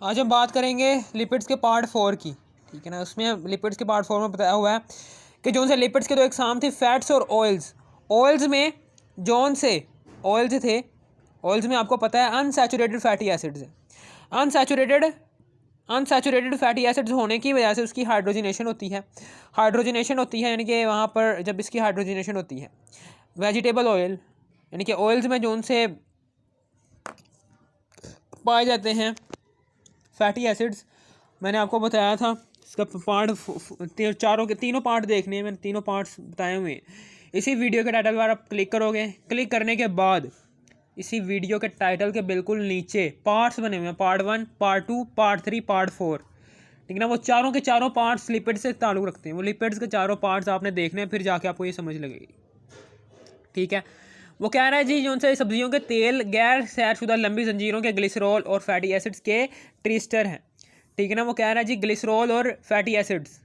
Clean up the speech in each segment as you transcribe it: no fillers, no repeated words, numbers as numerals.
आज हम बात करेंगे लिपिड्स के पार्ट 4 की। ठीक है ना। उसमें लिपिड्स के पार्ट 4 में बताया हुआ है कि जौन से लिपिड्स के दो एग्जाम थे, फैट्स और ऑयल्स। ऑयल्स में जौन से ऑयल्स थे, ऑयल्स में आपको पता है अनसैचुरेटेड फैटी एसिड्स हैं। अनसैचुरेटेड फैटी एसिड्स होने की वजह से उसकी हाइड्रोजनेशन होती है। यानी कि वहाँ पर जब इसकी हाइड्रोजनेशन होती है, वेजिटेबल ऑयल यानी कि ऑयल्स में जौन से पाए जाते हैं फैटी एसिड्स, मैंने आपको बताया था इसका पार्ट तीनों पार्ट देखने हैं, मैंने तीनों पार्ट्स बताए हुए हैं। इसी वीडियो के टाइटल पर आप क्लिक करोगे, क्लिक करने के बाद इसी वीडियो के टाइटल के बिल्कुल नीचे पार्ट्स बने हुए हैं, पार्ट 1, पार्ट 2, पार्ट 3, पार्ट 4। ठीक है ना। वो चारों के चारों पार्ट्स लिपिड से ताल्लुक़ रखते हैं। वो लिपिड्स के चारों पार्ट्स आपने देखने हैं, फिर जाके आपको ये समझ लगेगी। ठीक है। वो कह रहा है जी जो से सब्जियों के तेल गैर सैरशुदा लंबी जंजीरों के ग्लिसरॉल और फैटी एसिड्स के ट्रिस्टर हैं। ठीक है ना। वो कह रहा है जी ग्लिसरॉल और फैटी एसिड्स,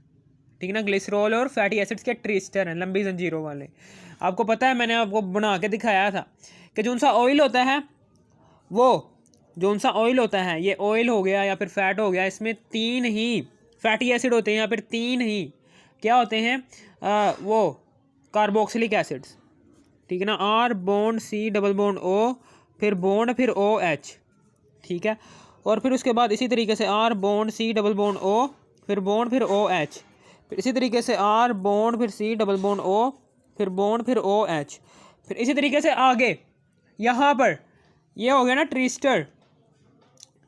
ठीक है ना, ग्लिसरॉल और फैटी एसिड्स के ट्रिस्टर हैं, लंबी जंजीरों वाले। आपको पता है, मैंने आपको बना के दिखाया था कि जो सा ऑयल होता है, वो जो सा ऑयल होता है, ये ऑयल हो गया या फिर फैट हो गया, इसमें 3 ही फैटी एसिड होते हैं या फिर 3 ही क्या होते हैं, वो कार्बोक्सिलिक एसिड्स। ठीक है ना। R bond C double bond O, फिर बॉन्ड, फिर OH। ठीक है। और फिर उसके बाद इसी तरीके से R bond C double bond O, फिर बॉन्ड, फिर OH, फिर इसी तरीके से R बॉन्ड, फिर C डबल बॉन्ड O, फिर बॉन्ड, फिर OH, फिर इसी तरीके से आगे यहाँ पर ये हो गया ना ट्रिस्टर।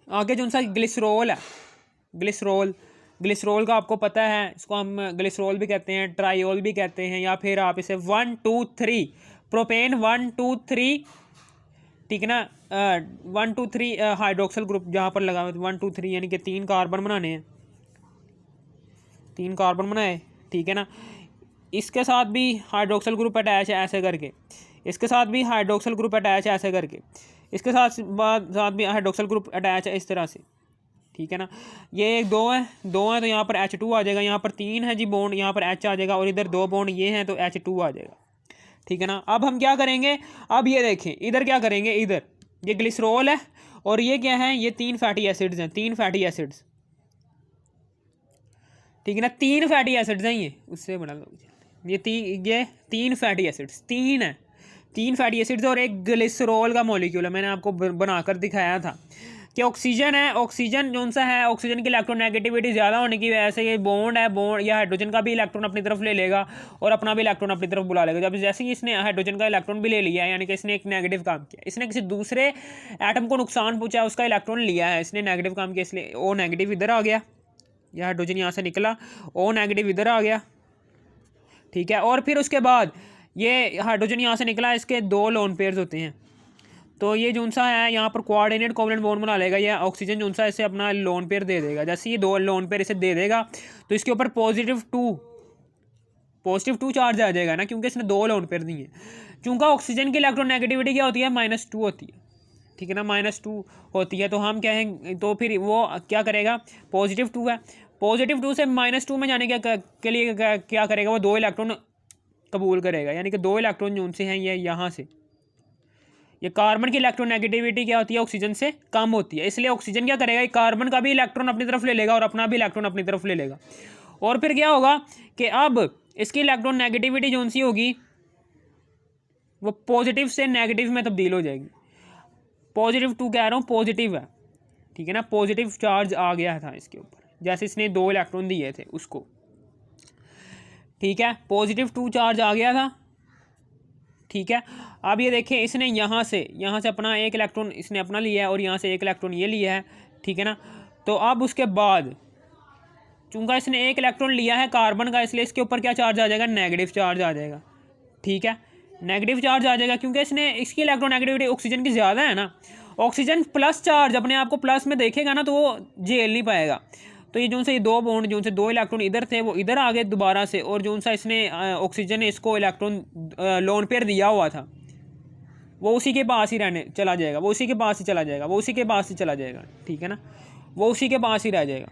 आगे जो सा ग्लिसरॉल है, ग्लिसरॉल का आपको पता है, इसको हम ग्लिसरॉल भी कहते हैं, ट्राइओल भी कहते हैं, या फिर आप इसे 1 2 3 प्रोपेन 1 2 3, ठीक है ना, 1 2 3 हाइड्रोक्सल ग्रुप जहाँ पर लगा हुआ है 1 2 3 यानी कि 3 कार्बन बनाने हैं, 3 कार्बन बनाए। ठीक है ना। इसके साथ भी हाइड्रोक्सल ग्रुप अटैच है ऐसे करके, इसके साथ भी हाइड्रोक्सल ग्रुप अटैच है ऐसे करके, इसके साथ भी हाइड्रोक्सल ग्रुप अटैच है इस तरह से। ठीक है ना। ये 2 है तो यहाँ पर H2 आ जाएगा, यहाँ पर 3 है जी बॉन्ड, यहाँ पर H आ जाएगा, और इधर 2 बॉन्ड ये हैं तो H2 आ जाएगा। ठीक है ना। अब हम क्या करेंगे, अब ये देखें इधर क्या करेंगे, इधर ये ग्लिसरॉल है और ये क्या है, ये 3 फैटी एसिड्स हैं, 3 फैटी एसिड्स। ठीक है ना। 3 फैटी एसिड्स हैं, ये उससे बना लो, ये 3 फैटी एसिड्स, 3 है, 3 फैटी एसिड्स और एक ग्लिसरॉल का मॉलिक्यूल है। मैंने आपको बनाकर दिखाया था कि ऑक्सीजन है, ऑक्सीजन जो सा है, ऑक्सीजन की इलेक्ट्रोनेगेटिविटी ज़्यादा होने की वजह से ये बॉन्ड है, बॉन्ड या हाइड्रोजन का भी इलेक्ट्रॉन अपनी तरफ ले लेगा और अपना भी इलेक्ट्रॉन अपनी तरफ बुला लेगा। जब जैसे ही इसने हाइड्रोजन का इलेक्ट्रॉन भी ले लिया है, यानी कि इसने एक नेगेटिव काम किया, इसने किसी दूसरे एटम को नुकसान पहुंचा, उसका इलेक्ट्रॉन लिया है, इसने नेगेटिव काम किया, इसलिए O नेगेटिव इधर आ गया, यह हाइड्रोजन यहाँ से निकला, O नेगेटिव इधर आ गया। ठीक है। और फिर उसके बाद ये हाइड्रोजन यहाँ से निकला, इसके 2 लोन पेयर्स होते हैं, तो ये जो सा है यहाँ पर कोऑर्डिनेट कोवलेंट बॉन्ड बना लेगा, या ऑक्सीजन जो सा इसे अपना लोन पेयर दे देगा। जैसे ये 2 लोन पेयर इसे दे देगा तो इसके ऊपर पॉजिटिव टू चार्ज आ जाएगा ना, क्योंकि इसने 2 लोन पेयर दिए। चूँकि ऑक्सीजन की इलेक्ट्रोनेगेटिविटी क्या होती है, -2 होती है। ठीक है ना, -2 होती है, तो हम क्या है, तो फिर वो क्या करेगा, +2 है, +2 से -2 में जाने के लिए क्या करेगा, वो 2 इलेक्ट्रॉन कबूल करेगा, यानी कि 2 इलेक्ट्रॉन जो से हैं ये यहाँ से, ये कार्बन की इलेक्ट्रोनेगेटिविटी क्या होती है, ऑक्सीजन से कम होती है, इसलिए ऑक्सीजन क्या करेगा, कार्बन का भी इलेक्ट्रॉन अपनी तरफ ले लेगा और अपना भी इलेक्ट्रॉन अपनी तरफ ले लेगा। और फिर क्या होगा कि अब इसकी इलेक्ट्रोनेगेटिविटी जो सी होगी वो पॉजिटिव से नेगेटिव में तब्दील हो जाएगी। +2 कह रहा हूँ, पॉजिटिव है। ठीक है ना। पॉजिटिव चार्ज आ गया था इसके ऊपर, जैसे इसने 2 इलेक्ट्रॉन दिए थे उसको। ठीक है। +2 चार्ज आ गया था। ठीक है। अब ये देखें, इसने यहाँ से अपना 1 इलेक्ट्रॉन इसने अपना लिया है और यहाँ से 1 इलेक्ट्रॉन ये लिया है। ठीक है ना। तो अब उसके बाद चूँकि इसने 1 इलेक्ट्रॉन लिया है कार्बन का, इसलिए इसके ऊपर क्या चार्ज आ जाएगा, नेगेटिव चार्ज आ जाएगा। ठीक है। नेगेटिव चार्ज आ जाएगा क्योंकि इसकी इलेक्ट्रोनेगेटिविटी ऑक्सीजन की ज़्यादा है ना। ऑक्सीजन प्लस चार्ज अपने आप को प्लस में देखेगा ना, तो वो झेल नहीं पाएगा। तो ये जो से 2 बॉन्ड जो से 2 इलेक्ट्रॉन इधर थे वो इधर आ गए दोबारा से, और जो सा इसने ऑक्सीजन ने इसको इलेक्ट्रॉन लोन पेयर दिया हुआ था वो उसी के पास ही रहने चला जाएगा, वो उसी के पास ही चला जाएगा, वो उसी के पास ही चला जाएगा। ठीक है ना। वो उसी के पास ही रह जाएगा।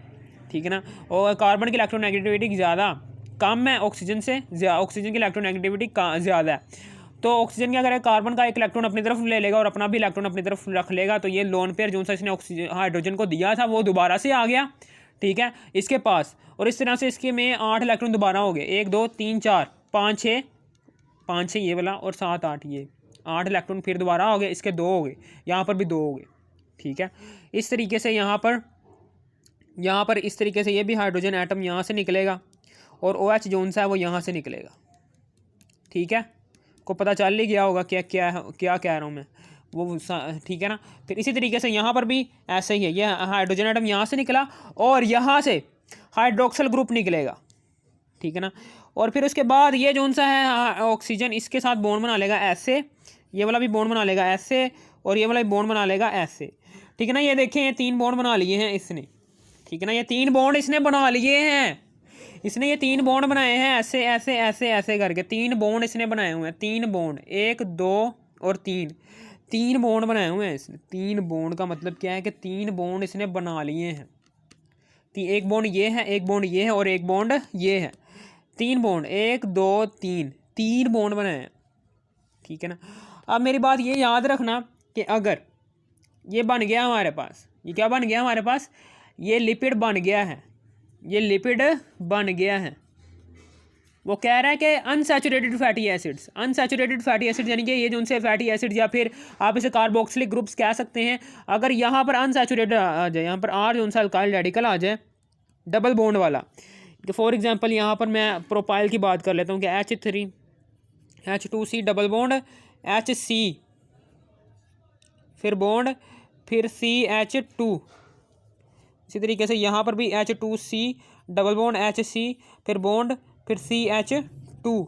ठीक है ना। और कार्बन की इलेक्ट्रोनेगेटिविटी ज़्यादा कम है ऑक्सीजन से, ऑक्सीजन की इलेक्ट्रोनेगेटिविटी ज़्यादा है, तो ऑक्सीजन क्या करेगा, कार्बन का एक इलेक्ट्रॉन अपनी तरफ ले लेगा और अपना भी इलेक्ट्रॉन अपनी तरफ रख लेगा। तो ये लोन पेयर जो सा इसने ऑक्सीजन हाइड्रोजन को दिया था वो दोबारा से आ गया, ठीक है, इसके पास। और इस तरह से इसके में 8 इलेक्ट्रॉन दोबारा हो गए, 1 2 3 4 5 6, 5 6 ये वाला और 7 8 ये 8 इलेक्ट्रॉन फिर दोबारा हो गए, इसके 2 हो गए, यहाँ पर भी 2 हो गए, ठीक है। इस तरीके से यहाँ पर इस तरीके से ये भी हाइड्रोजन एटम यहाँ से निकलेगा और OH जोन सा है वो यहाँ से निकलेगा, ठीक है। को पता चल ही गया होगा क्या क्या कह रहा हूँ मैं वो, ठीक है ना। फिर इसी तरीके से यहाँ पर भी ऐसे ही है, ये हाइड्रोजन एटम यहाँ से निकला और यहाँ से हाइड्रोक्सिल ग्रुप निकलेगा, ठीक है ना। और फिर उसके बाद ये जोन सा है ऑक्सीजन इसके साथ बॉन्ड बना लेगा ऐसे, ये वाला भी बॉन्ड बना लेगा ऐसे और ये वाला भी बॉन्ड बना लेगा ऐसे, ठीक है ना। ये देखें ये 3 बॉन्ड बना लिए हैं इसने, ठीक है ना, ये 3 बॉन्ड इसने बना लिए हैं, इसने ये 3 बॉन्ड बनाए हैं ऐसे ऐसे ऐसे ऐसे करके 3 बॉन्ड इसने बनाए हुए हैं, 3 बॉन्ड 1 2 और 3 बॉन्ड बनाए हुए हैं इसने। 3 बॉन्ड का मतलब क्या है कि 3 बॉन्ड इसने बना लिए हैं, एक बॉन्ड ये है, एक बॉन्ड ये है और एक बॉन्ड ये है, 3 बॉन्ड 1 2 3 बॉन्ड बनाए हैं, ठीक है ना। अब मेरी बात ये याद रखना कि अगर ये बन गया हमारे पास, ये क्या बन गया हमारे पास, ये लिपिड बन गया है, ये लिपिड बन गया है। वो कह रहा है कि unsaturated fatty acids, unsaturated fatty acids यानी कि ये जो उनसे फैटी एसिड्स या फिर आप इसे कार्बोक्सिलिक ग्रुप्स कह सकते हैं। अगर यहाँ पर अनसैचुरेटेड आ जाए, यहाँ पर R जो उनसा अल्काइल रेडिकल आ जाए डबल बॉन्ड वाला, तो फॉर एग्जांपल यहाँ पर मैं प्रोपाइल की बात कर लेता हूँ कि H3H2C डबल बॉन्ड HC फिर बॉन्ड फिर CH2, इसी तरीके से यहाँ पर भी H2C डबल बॉन्ड HC फिर बॉन्ड फिर CH2,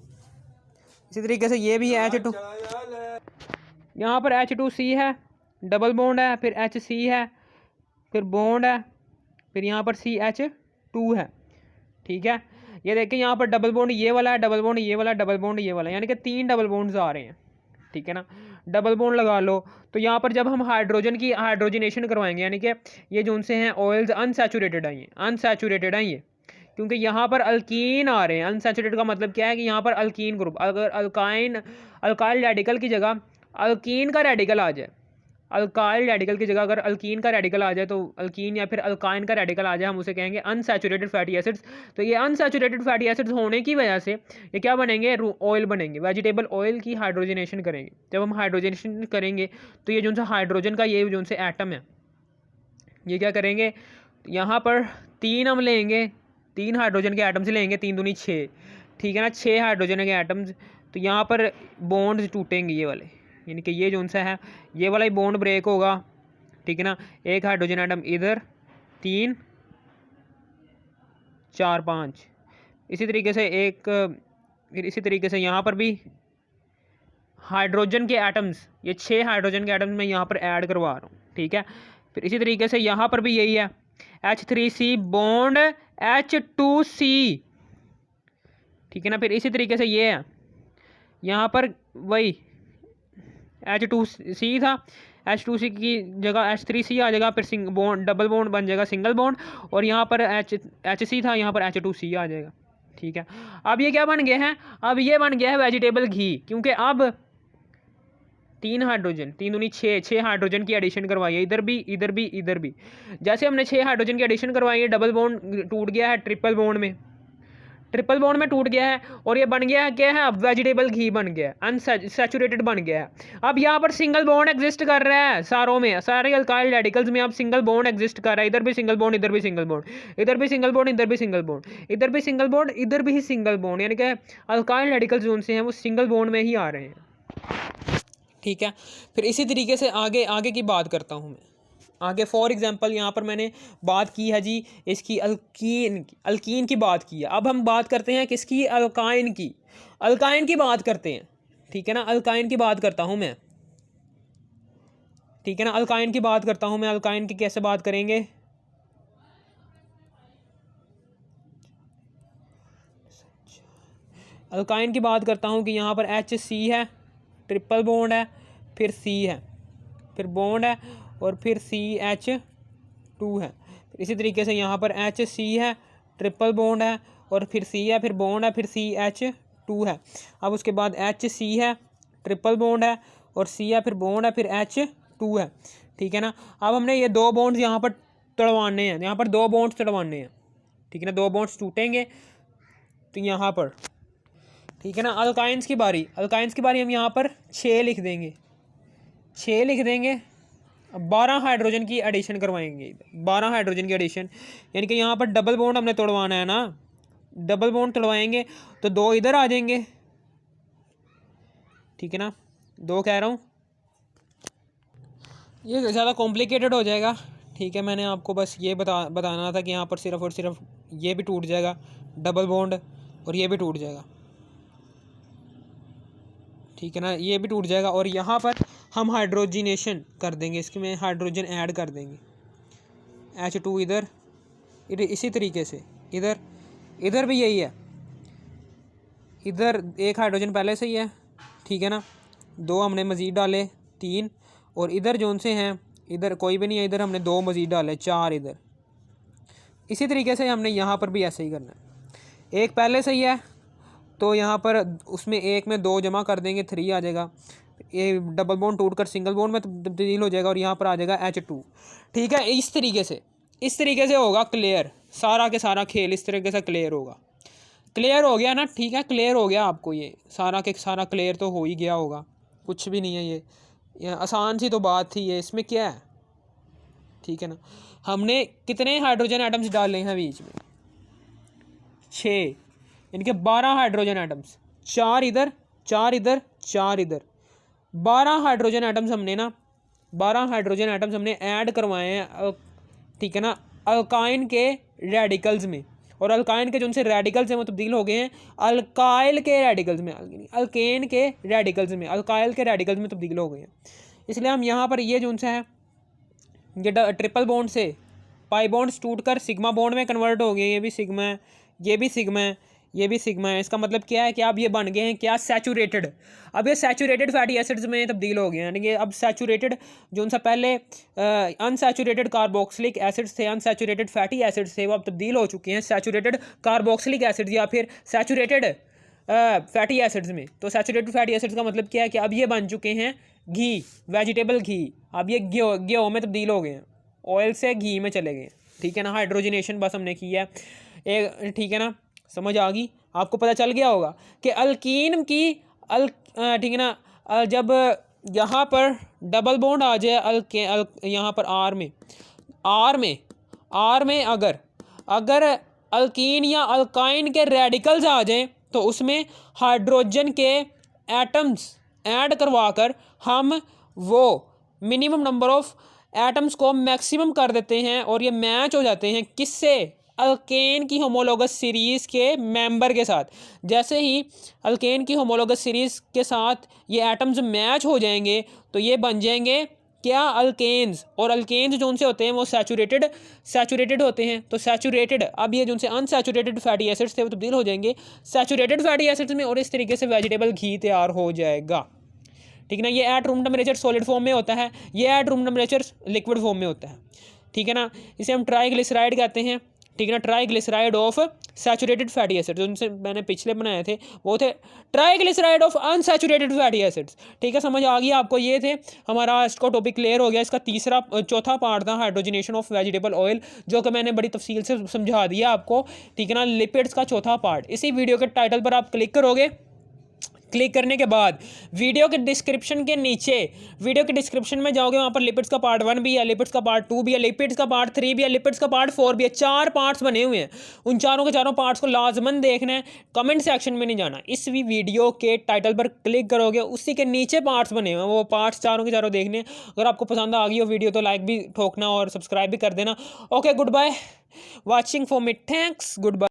इसी तरीके से ये भी है H2, यहाँ पर H2C है डबल बॉन्ड है फिर HC है फिर बॉन्ड है फिर यहाँ पर CH2 है, ठीक है। ये देखिए यहाँ पर डबल बॉन्ड ये वाला है, डबल बॉन्ड ये वाला, डबल बॉन्ड ये वाला, यानी कि 3 डबल बॉन्ड्स आ रहे हैं, ठीक है ना। डबल बॉन्ड लगा लो तो यहाँ पर जब हम हाइड्रोजन की हाइड्रोजनेशन करवाएंगे यानी कि ये जो उनसे हैं ऑयल्स अनसैचुरेटेड आइए, अनसैचुरेटेड आइए, क्योंकि यहाँ पर अल्कीन आ रहे हैं। अनसैचुरेटेड का मतलब क्या है कि यहाँ पर अल्कीन ग्रुप, अगर अल्काइल रेडिकल की जगह अल्कीन का रेडिकल आ जाए, अल्काइल रेडिकल की जगह अगर अल्कीन का रेडिकल आ जाए तो अल्कीन या फिर अल्काइन का रेडिकल आ जाए, हम उसे कहेंगे अनसैचुरेटेड फैटी एसिड्स। तो ये अनसैचुरेटेड फैटी एसिड्स होने की वजह से ये क्या बनेंगे, ऑयल बनेंगे, वेजिटेबल ऑयल की हाइड्रोजनेशन करेंगे। जब हम हाइड्रोजनेशन करेंगे तो ये जो सा हाइड्रोजन का ये जो से एटम है ये क्या करेंगे, यहाँ पर 3 हम लेंगे, 3 हाइड्रोजन के एटम्स लेंगे, 3 दूनी 6, ठीक है ना, 6 हाइड्रोजन के एटम्स। तो यहाँ पर बॉन्ड्स टूटेंगे ये वाले, यानी कि ये जो सा है ये वाला ही बॉन्ड ब्रेक होगा, ठीक है ना। एक हाइड्रोजन एटम इधर 3 4 5, इसी तरीके से एक, फिर इसी तरीके से यहाँ पर भी हाइड्रोजन के एटम्स, ये 6 हाइड्रोजन के एटम्स मैं यहाँ पर ऐड करवा रहा हूँ, ठीक है। फिर इसी तरीके से यहाँ पर भी यही है H3C बॉन्ड H2C, ठीक है ना। फिर इसी तरीके से ये है यहाँ पर वही H2C था, H2C की जगह H3C आ जाएगा, फिर बॉन्ड डबल बॉन्ड बन जाएगा सिंगल बॉन्ड, और यहाँ पर HC था, यहाँ पर H2C आ जाएगा, ठीक है। अब ये क्या बन गया है, अब ये बन गया है वेजिटेबल घी, क्योंकि अब 3 हाइड्रोजन, 3 दूनी 6 हाइड्रोजन की एडिशन करवाई है, इधर भी इधर भी इधर भी। जैसे हमने 6 हाइड्रोजन की एडिशन करवाई है, डबल बॉन्ड टूट गया है ट्रिपल बॉन्ड में, ट्रिपल बॉन्ड में टूट गया है, और ये बन गया है क्या है, अब वेजिटेबल घी बन गया है, अनसैचुरेटेड बन गया है। अब यहाँ पर सिंगल बॉन्ड एग्जिस्ट कर रहा है सारों में, सारे अल्काइल रेडिकल्स में अब सिंगल बॉन्ड एग्जिस्ट कर रहा है, इधर भी सिंगल बॉन्ड, इधर भी सिंगल बॉन्ड, इधर भी सिंगल बॉन्ड, इधर भी सिंगल बॉन्ड, इधर भी सिंगल बॉन्ड, इधर भी सिंगल बॉन्ड, यानी कि अल्काइल रेडिकल्स जो उनसे हैं वो सिंगल बॉन्ड में ही आ रहे हैं, ठीक है। फिर इसी तरीके से आगे की बात करता हूँ मैं आगे। फॉर एग्जांपल यहाँ पर मैंने बात की है जी इसकी अल्कीन की बात की है। अब हम बात करते हैं किसकी, अल्काइन की बात करते हैं, ठीक है ना। अल्काइन की बात करता हूँ मैं, ठीक है ना, अल्काइन की बात करता हूँ मैं। अल्काइन की कैसे बात करेंगे, अल्काइन की बात करता हूँ कि यहाँ पर HC है, ट्रिपल बॉन्ड है, फिर C है, फिर बॉन्ड है, और फिर CH2 है। इसी तरीके से यहाँ पर HC है, ट्रिपल बॉन्ड है, और फिर C है, फिर बॉन्ड है, फिर CH2 है। अब उसके बाद HC है, ट्रिपल बॉन्ड है और सी है, फिर बॉन्ड है, फिर H2 है, ठीक है ना। अब हमने ये दो बॉन्ड्स यहाँ पर तोड़वाने हैं, यहाँ पर दो बॉन्ड्स तोड़वाने हैं, ठीक है ना। दो बॉन्ड्स टूटेंगे तो यहाँ पर, ठीक है ना। अल्काइंस की बारी, अल्काइंस की बारी हम यहाँ पर 6 लिख देंगे, 6 लिख देंगे। 12 हाइड्रोजन की एडिशन करवाएंगे, 12 हाइड्रोजन की एडिशन, यानी कि यहाँ पर डबल बॉन्ड हमने तोड़वाना है ना, डबल बॉन्ड तोड़वाएंगे तो 2 इधर आ जाएंगे, ठीक है ना। 2 कह रहा हूँ, ये ज़्यादा कॉम्प्लिकेटेड हो जाएगा, ठीक है। मैंने आपको बस ये बताना था कि यहाँ पर सिर्फ और सिर्फ ये भी टूट जाएगा डबल बॉन्ड और ये भी टूट जाएगा, ठीक है ना, ये भी टूट जाएगा। और यहाँ पर हम हाइड्रोजिनेशन कर देंगे, इसके में हाइड्रोजन ऐड कर देंगे, H2 इधर, इसी तरीके से इधर, इधर भी यही है, इधर एक हाइड्रोजन पहले से ही है, ठीक है ना। 2 हमने मज़ीद डाले, 3, और इधर जोन से हैं, इधर कोई भी नहीं है, इधर हमने 2 मज़ीद डाले, 4 इधर। इसी तरीके से हमने यहाँ पर भी ऐसे ही करना है। एक पहले से ही है तो यहाँ पर उसमें एक में 2 जमा कर देंगे, 3 आ जाएगा। ये डबल बॉन्ड टूट कर सिंगल बॉन्ड में तब्दील हो जाएगा और यहाँ पर आ जाएगा H2, ठीक है। इस तरीके से होगा क्लियर, सारा के सारा खेल इस तरीके से क्लियर होगा। क्लियर हो गया ना, ठीक है, क्लियर हो गया आपको, ये सारा के सारा क्लियर तो हो ही गया होगा, कुछ भी नहीं है ये आसान सी तो बात थी ये, इसमें क्या है, ठीक है ना। हमने कितने हाइड्रोजन एटम्स डाले हैं बीच में, 6, इनके 12 हाइड्रोजन एटम्स, 4 इधर, 4 इधर, 4 इधर, 12 हाइड्रोजन एटम्स हमने ना, 12 हाइड्रोजन एटम्स हमने ऐड करवाए हैं, ठीक है ना, अल्काइन के रेडिकल्स में। और अल्काइन के जो उनसे रेडिकल्स हैं वो तब्दील हो गए हैं अल्काइल के रेडिकल्स में, अल्केन के रेडिकल्स में, अल्काइल के रेडिकल्स में तब्दील हो गए हैं। इसलिए हम यहाँ पर ये जो उनसे है, ये ट्रिपल बॉन्ड से पाई बॉन्ड्स टूट कर सिग्मा बॉन्ड में कन्वर्ट हो गए, ये भी सिग्मा है, ये भी सिग्मा है, ये भी सिग्मा है। इसका मतलब क्या है कि अब ये बन गए हैं क्या, सैचुरेटेड। अब ये सैचुरेटेड फैटी एसिड्स में तब्दील हो गए हैं, यानी कि अब सैचुरेटेड जो उनसे पहले अनसैचुरेटेड कार्बोक्सिलिक एसिड्स थे, अनसैचुरेटेड फैटी एसिड्स थे, वो अब तब्दील हो चुके हैं सैचुरेटेड कार्बोक्सिलिक एसिड्स या फिर सैचुरेटेड फैटी एसिड्स में। तो सैचुरेटेड फैटी एसिड्स का मतलब क्या है कि अब ये बन चुके हैं घी, वेजिटेबल घी, अब ये घी में तब्दील हो गए हैं, ऑयल से घी में चले गए, ठीक है ना। हाइड्रोजनेशन बस हमने की है एक, ठीक है ना, समझ आ गई आपको, पता चल गया होगा कि अल्कीन की ठीक है ना, जब यहाँ पर डबल बॉन्ड आ जाए यहाँ पर आर में अगर अल्कीन या अल्काइन के रेडिकल्स आ जाएं तो उसमें हाइड्रोजन के एटम्स ऐड करवाकर हम वो मिनिमम नंबर ऑफ एटम्स को मैक्सिमम कर देते हैं और ये मैच हो जाते हैं किससे, अल्केन की होमोलोगस सीरीज़ के मेंबर के साथ। जैसे ही अल्केन की होमोलोगस सीरीज़ के साथ ये एटम्स मैच हो जाएंगे तो ये बन जाएंगे क्या, अल्केन्स। और अल्केन्स जो उनसे होते हैं वो सैचुरेटेड होते हैं। तो सैचुरेटेड, अब ये जो उनसे अनसैचुरेटेड फैटी एसिड्स थे वो तब्दील हो जाएंगे सैचुरेटेड फैटी एसिड्स में और इस तरीके से वेजिटेबल घी तैयार हो जाएगा, ठीक है ना। ये at room temperature solid form में होता है, ये at room temperature liquid form में होता है, ठीक है ना। इसे हम ट्राइग्लिसराइड कहते हैं, ठीक है ना, triglyceride of saturated fatty acids. उनसे मैंने पिछले बनाए थे वो थे triglyceride of unsaturated fatty acids, ठीक है, समझ आ गई आपको। ये थे हमारा आज का टॉपिक क्लियर हो गया। इसका चौथा पार्ट था हाइड्रोजनेशन ऑफ वेजिटेबल ऑयल, जो कि मैंने बड़ी तफसील से समझा दिया आपको, ठीक है ना। लिपिड्स का चौथा पार्ट, इसी वीडियो के टाइटल पर आप क्लिक करोगे, क्लिक करने के बाद वीडियो के डिस्क्रिप्शन में जाओगे, वहाँ पर लिपिड्स का पार्ट 1 भी है, लिपिड्स का पार्ट 2 भी है, लिपिड्स का पार्ट 3 भी है, लिपिड्स का पार्ट 4 भी है, 4 पार्ट्स बने हुए हैं। उन चारों के चारों पार्ट्स को लाजमन देखना है, कमेंट सेक्शन में नहीं जाना। इस वीडियो के टाइटल पर क्लिक करोगे, उसी के नीचे पार्ट्स बने हुए हैं, वो पार्ट्स चारों के चारों देखने। अगर आपको पसंद आ गई हो वीडियो तो लाइक भी ठोकना और सब्सक्राइब भी कर देना। Okay, good bye, watching for me, thanks, good bye.